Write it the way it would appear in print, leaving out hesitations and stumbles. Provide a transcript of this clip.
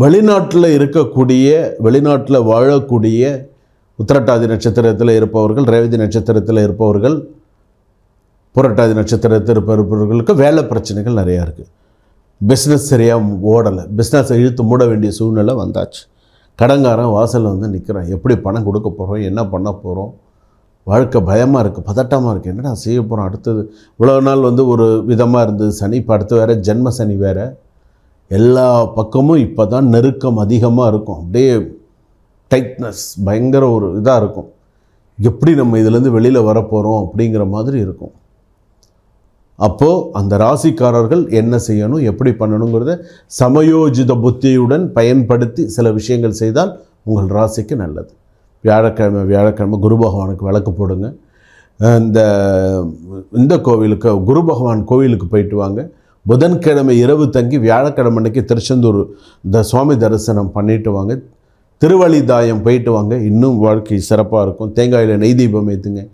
வெளிநாட்டில் இருக்கக்கூடிய, வெளிநாட்டில் வாழக்கூடிய உத்திரட்டாதி நட்சத்திரத்தில் இருப்பவர்கள், ரேவதி நட்சத்திரத்தில் இருப்பவர்கள், புரட்டாதி நட்சத்திரத்தில் இருப்பவர்களுக்கு வேலை பிரச்சனைகள் நிறையா இருக்குது. பிஸ்னஸ் சரியாக ஓடலை, பிஸ்னஸை இழுத்து மூட வேண்டிய சூழ்நிலை வந்தாச்சு. கடங்காரன் வாசலில் வந்து நிற்கிறான். எப்படி பணம் கொடுக்க போகிறோம், என்ன பண்ண போகிறோம், வாழ்க்கை பயமாக இருக்குது, பதட்டமாக இருக்குது, என்னடா செய்ய போகிறோம் அடுத்தது. இவ்வளோ நாள் வந்து ஒரு விதமாக இருந்தது சனி, இப்போ அடுத்து வேறு ஜென்ம சனி வேறு, எல்லா பக்கமும் இப்போ தான் நெருக்கம் அதிகமாக இருக்கும். அப்படியே டைட்னஸ் பயங்கர ஒரு இதாக இருக்கும். எப்படி நம்ம இதிலேருந்து வெளியில் வரப்போகிறோம் அப்படிங்கிற மாதிரி இருக்கும். அப்போது அந்த ராசிக்காரர்கள் என்ன செய்யணும், எப்படி பண்ணணுங்கிறத சமயோஜித புத்தியுடன் பயன்படுத்தி சில விஷயங்கள் செய்தால் உங்கள் ராசிக்கு நல்லது. வியாழக்கிழமை குரு பகவானுக்கு விளக்கு போடுங்க. இந்த கோவிலுக்கு, குரு பகவான் கோவிலுக்கு போயிட்டு வாங்க. புதன்கிழமை இரவு தங்கி வியாழக்கிழமை அன்னைக்கு திருச்செந்தூர் இந்த சுவாமி தரிசனம் பண்ணிட்டு வாங்க. திருவழிதாயம் போயிட்டு வாங்க, இன்னும் வாழ்க்கை சிறப்பாக இருக்கும். தேங்காயில் நெய் தீபம் ஏற்றுங்க.